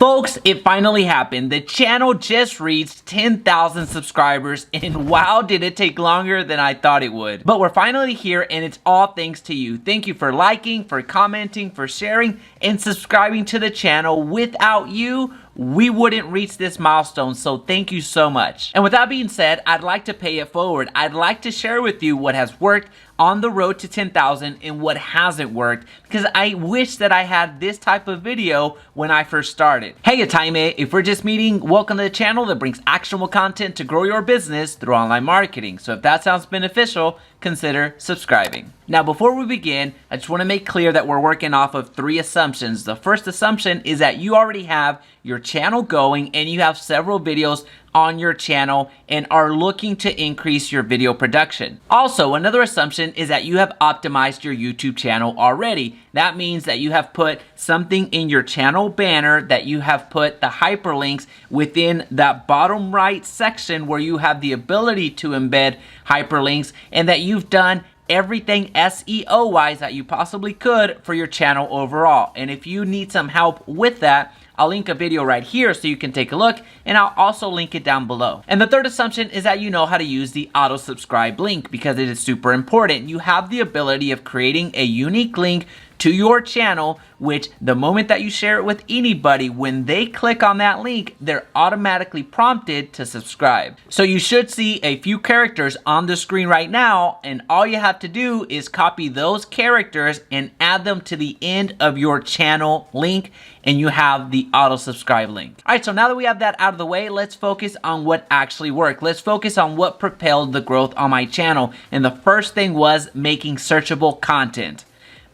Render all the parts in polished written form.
Folks, it finally happened. The channel just reached 10,000 subscribers, and wow, did it take longer than I thought it would. But we're finally here, and it's all thanks to you. Thank you for liking, for commenting, for sharing, and subscribing to the channel. Without you, we wouldn't reach this milestone, so thank you so much. And with that being said, I'd like to pay it forward. I'd like to share with you what has worked on the road to 10,000 and what hasn't worked, because I wish that I had this type of video when I first started. Hey, it's Jaime. If we're just meeting, welcome to the channel that brings actionable content to grow your business through online marketing. So if that sounds beneficial, consider subscribing. Now, before we begin, I just want to make clear that we're working off of 3 assumptions. The first assumption is that you already have your channel going and you have several videos on your channel and are looking to increase your video production. Also, another assumption is that you have optimized your YouTube channel already. That means that you have put something in your channel banner, that you have put the hyperlinks within that bottom right section where you have the ability to embed hyperlinks, and that you've done everything SEO wise that you possibly could for your channel overall. And if you need some help with that, I'll link a video right here so you can take a look, and I'll also link it down below. And the third assumption is that you know how to use the auto subscribe link, because it is super important. You have the ability of creating a unique link to your channel, which the moment that you share it with anybody, when they click on that link, they're automatically prompted to subscribe. So you should see a few characters on the screen right now, and all you have to do is copy those characters and add them to the end of your channel link, and you have the auto subscribe link. All right, so now that we have that out of the way, let's focus on what actually worked. Let's focus on what propelled the growth on my channel. And the first thing was making searchable content.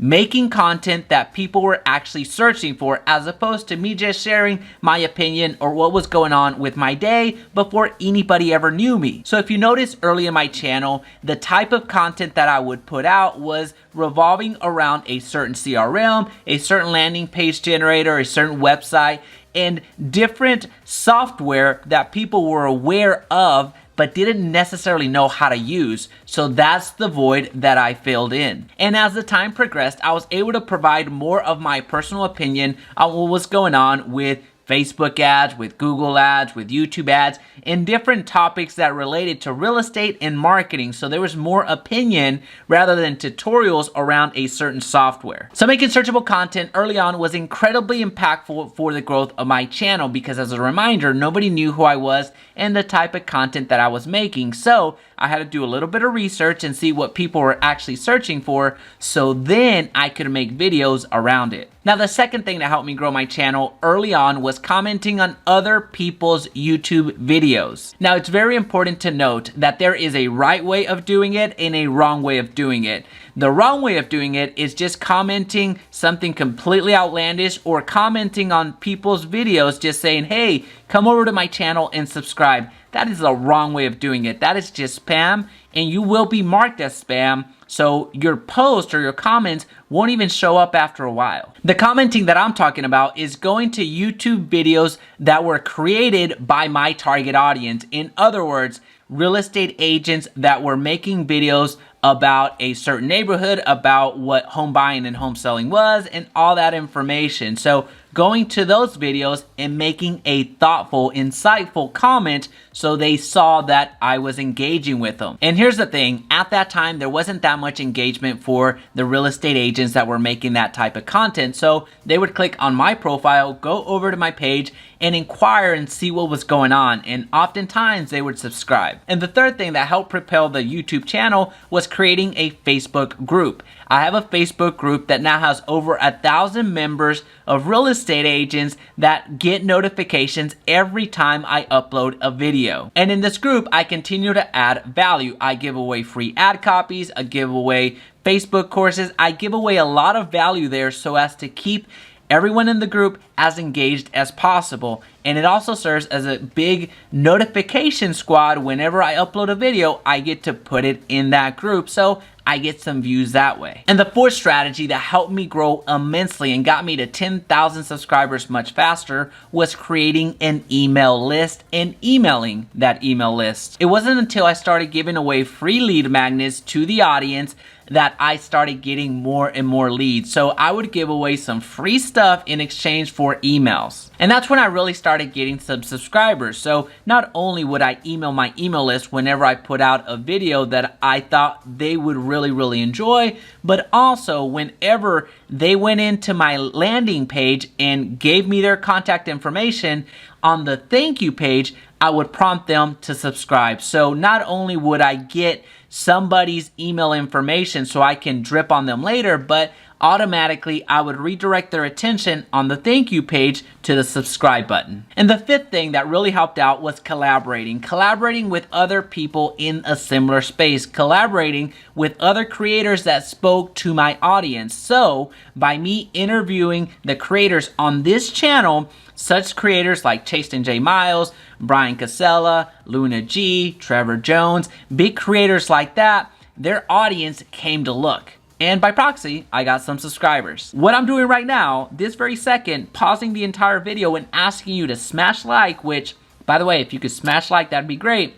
Making content that people were actually searching for, as opposed to me just sharing my opinion or what was going on with my day before anybody ever knew me. So if you notice early in my channel, the type of content that I would put out was revolving around a certain CRM, a certain landing page generator, a certain website, and different software that people were aware of but didn't necessarily know how to use. So that's the void that I filled in. And as the time progressed, I was able to provide more of my personal opinion on what was going on with Facebook ads, with Google ads, with YouTube ads, and different topics that related to real estate and marketing. So there was more opinion rather than tutorials around a certain software. So making searchable content early on was incredibly impactful for the growth of my channel, because as a reminder, nobody knew who I was and the type of content that I was making. So I had to do a little bit of research and see what people were actually searching for, so then I could make videos around it. Now, the second thing that helped me grow my channel early on was commenting on other people's YouTube videos. Now, it's very important to note that there is a right way of doing it and a wrong way of doing it. The wrong way of doing it is just commenting something completely outlandish, or commenting on people's videos just saying, hey, come over to my channel and subscribe. That is the wrong way of doing it. That is just spam, and you will be marked as spam. So your post or your comments won't even show up after a while. The commenting that I'm talking about is going to YouTube videos that were created by my target audience. In other words, real estate agents that were making videos about a certain neighborhood, about what home buying and home selling was, and all that information. So going to those videos and making a thoughtful, insightful comment so they saw that I was engaging with them. And here's the thing, at that time, there wasn't that much engagement for the real estate agents that were making that type of content. So they would click on my profile, go over to my page, and inquire and see what was going on. And oftentimes they would subscribe. And the third thing that helped propel the YouTube channel was creating a Facebook group. I have a Facebook group that now has over 1,000 members of real estate agents that get notifications every time I upload a video. And in this group, I continue to add value. I give away free ad copies, I give away Facebook courses, I give away a lot of value there so as to keep everyone in the group as engaged as possible. and it also serves as a big notification squad. Whenever I upload a video, I get to put it in that group, so I get some views that way. And the fourth strategy that helped me grow immensely and got me to 10,000 subscribers much faster was creating an email list and emailing that email list. It wasn't until I started giving away free lead magnets to the audience that I started getting more and more leads. So I would give away some free stuff in exchange for emails. And that's when I really started getting some subscribers. So not only would I email my email list whenever I put out a video that I thought they would really enjoy, but also whenever they went into my landing page and gave me their contact information, on the thank you page, I would prompt them to subscribe. So not only would I get somebody's email information so I can drip on them later, but automatically I would redirect their attention on the thank you page to the subscribe button. And the fifth thing that really helped out was collaborating with other people in a similar space, collaborating with other creators that spoke to my audience. So by me interviewing the creators on this channel, such creators like Chaston J. Miles, Brian Casella, Luna G, Trevor Jones, big creators like that, their audience came to look. And by proxy, I got some subscribers. What I'm doing right now, this very second, pausing the entire video and asking you to smash like, which, by the way, if you could smash like, that'd be great.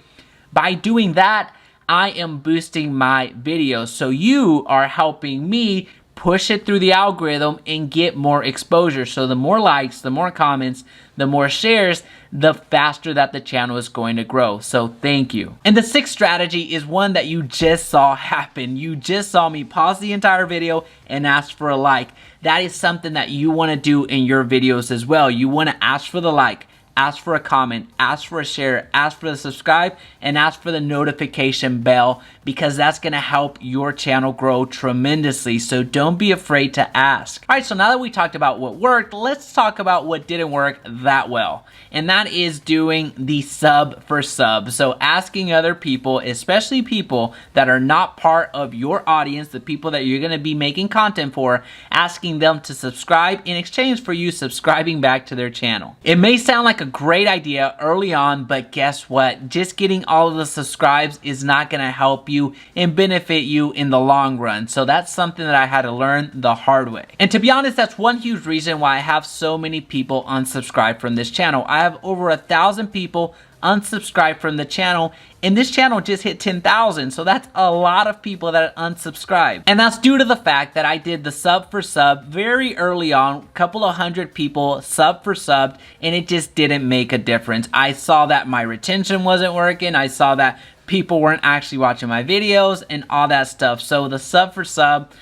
By doing that, I am boosting my videos. So you are helping me push it through the algorithm and get more exposure. So the more likes, the more comments, the more shares, the faster that the channel is going to grow. So thank you. And the sixth strategy is one that you just saw happen. You just saw me pause the entire video and ask for a like. That is something that you want to do in your videos as well. You want to ask for the like, ask for a comment, ask for a share, ask for the subscribe, and ask for the notification bell, because that's going to help your channel grow tremendously. So don't be afraid to ask. All right, so now that we talked about what worked, let's talk about what didn't work that well. And that is doing the sub for sub. So asking other people, especially people that are not part of your audience, the people that you're going to be making content for, asking them to subscribe in exchange for you subscribing back to their channel. It may sound like a great idea early on, but guess what? Just getting all of the subscribes is not going to help you and benefit you in the long run. So that's something that I had to learn the hard way. And to be honest, that's one huge reason why I have so many people unsubscribe from this channel. I have over 1,000 people unsubscribed from the channel, and this channel just hit 10,000, so that's a lot of people that are unsubscribed. And that's due to the fact that I did the sub for sub very early on, a couple of hundred people sub for sub, and it just didn't make a difference. I saw that my retention wasn't working, I saw that people weren't actually watching my videos and all that stuff. So the sub for sub,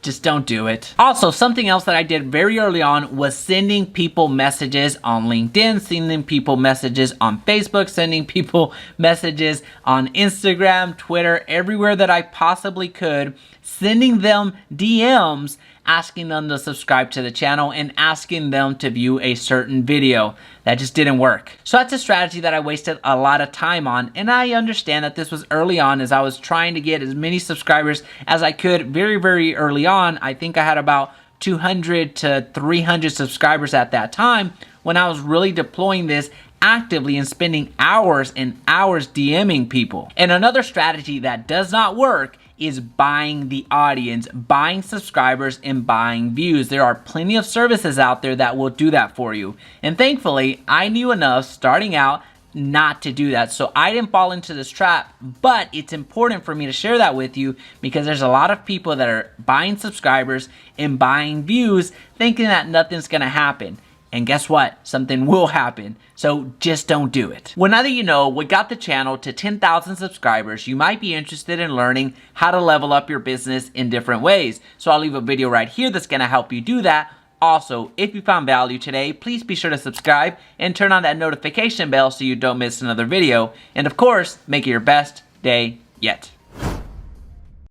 just don't do it. Also, something else that I did very early on was sending people messages on LinkedIn, sending people messages on Facebook, sending people messages on Instagram, Twitter, everywhere that I possibly could, sending them DMs, asking them to subscribe to the channel and asking them to view a certain video. That just didn't work. So that's a strategy that I wasted a lot of time on, and I understand that this was early on as I was trying to get as many subscribers as I could very early on. I think I had about 200 to 300 subscribers at that time when I was really deploying this actively and spending hours and hours DMing people. And another strategy that does not work is buying the audience, buying subscribers, and buying views. There are plenty of services out there that will do that for you. And thankfully, I knew enough starting out not to do that. So I didn't fall into this trap, but it's important for me to share that with you because there's a lot of people that are buying subscribers and buying views thinking that nothing's gonna happen. And guess what? Something will happen. So just don't do it. Well, now that you know what got the channel to 10,000 subscribers, you might be interested in learning how to level up your business in different ways. So I'll leave a video right here that's gonna help you do that. Also, if you found value today, please be sure to subscribe and turn on that notification bell so you don't miss another video. And of course, make it your best day yet.